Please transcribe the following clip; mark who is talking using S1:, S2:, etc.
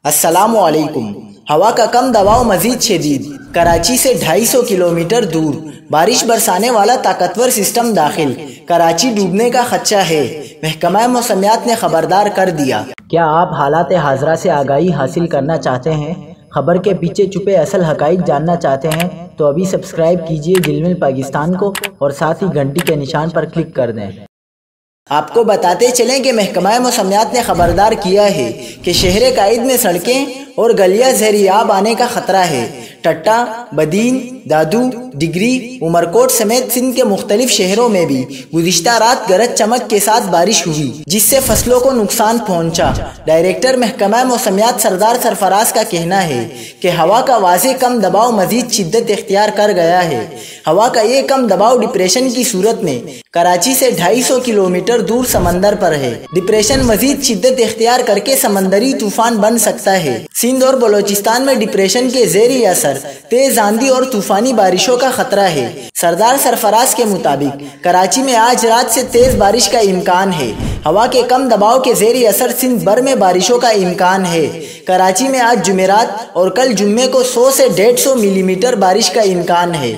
S1: السلام علیکم۔ ہوا کا کم دباؤ مزید شدید، کراچی سے 250 کلومیٹر دور بارش برسانے والا طاقتور سسٹم داخل، کراچی ڈوبنے کا خدشہ ہے، محکمہ موسمیات نے خبردار کر دیا۔ کیا آپ حالات حاضرہ سے آگاہی حاصل کرنا چاہتے ہیں؟ خبر کے پیچھے چھپے اصل حقائق جاننا چاہتے ہیں تو ابھی سبسکرائب کیجئے دل مل پاکستان کو اور ساتھ ہی گھنٹی کے نشان پر کلک کر دیں۔ آپ کو بتاتے چلیں کہ محکمہ موسمیات نے خبردار کیا ہے کہ شہر قائد میں سڑکیں اور گلیاں زیر آب آنے کا خطرہ ہے۔ ٹٹا، بدین، دادو، ڈگری، عمرکوٹ سمیت سندھ کے مختلف شہروں میں بھی گزشتہ رات گرج چمک کے ساتھ بارش ہوئی، جس سے فصلوں کو نقصان پہنچا۔ ڈائریکٹر محکمہ موسمیات سردار سرفراز کا کہنا ہے کہ ہوا کا واضح کم دباؤ مزید شدت اختیار کر گیا ہے۔ ہوا کا یہ کم دباؤ ڈپریشن کی صورت میں کراچی سے 250 کلومیٹر دور سمندر پر ہے۔ ڈپریشن مزید شدت اختیار کر کے سمندری طوفان بن سکتا ہے۔ سندھ اور بلوچستان میں ڈپریشن کے زیر اثر تیز آندھی اور طوفانی بارشوں کا خطرہ ہے۔ سردار سرفراز کے مطابق کراچی میں آج رات سے تیز بارش کا امکان ہے۔ ہوا کے کم دباؤ کے زیر اثر سندھ بھر میں بارشوں کا امکان ہے۔ کراچی میں آج جمعرات اور کل جمعے کو 100 سے 150 ملی میٹر بارش کا امکان ہے۔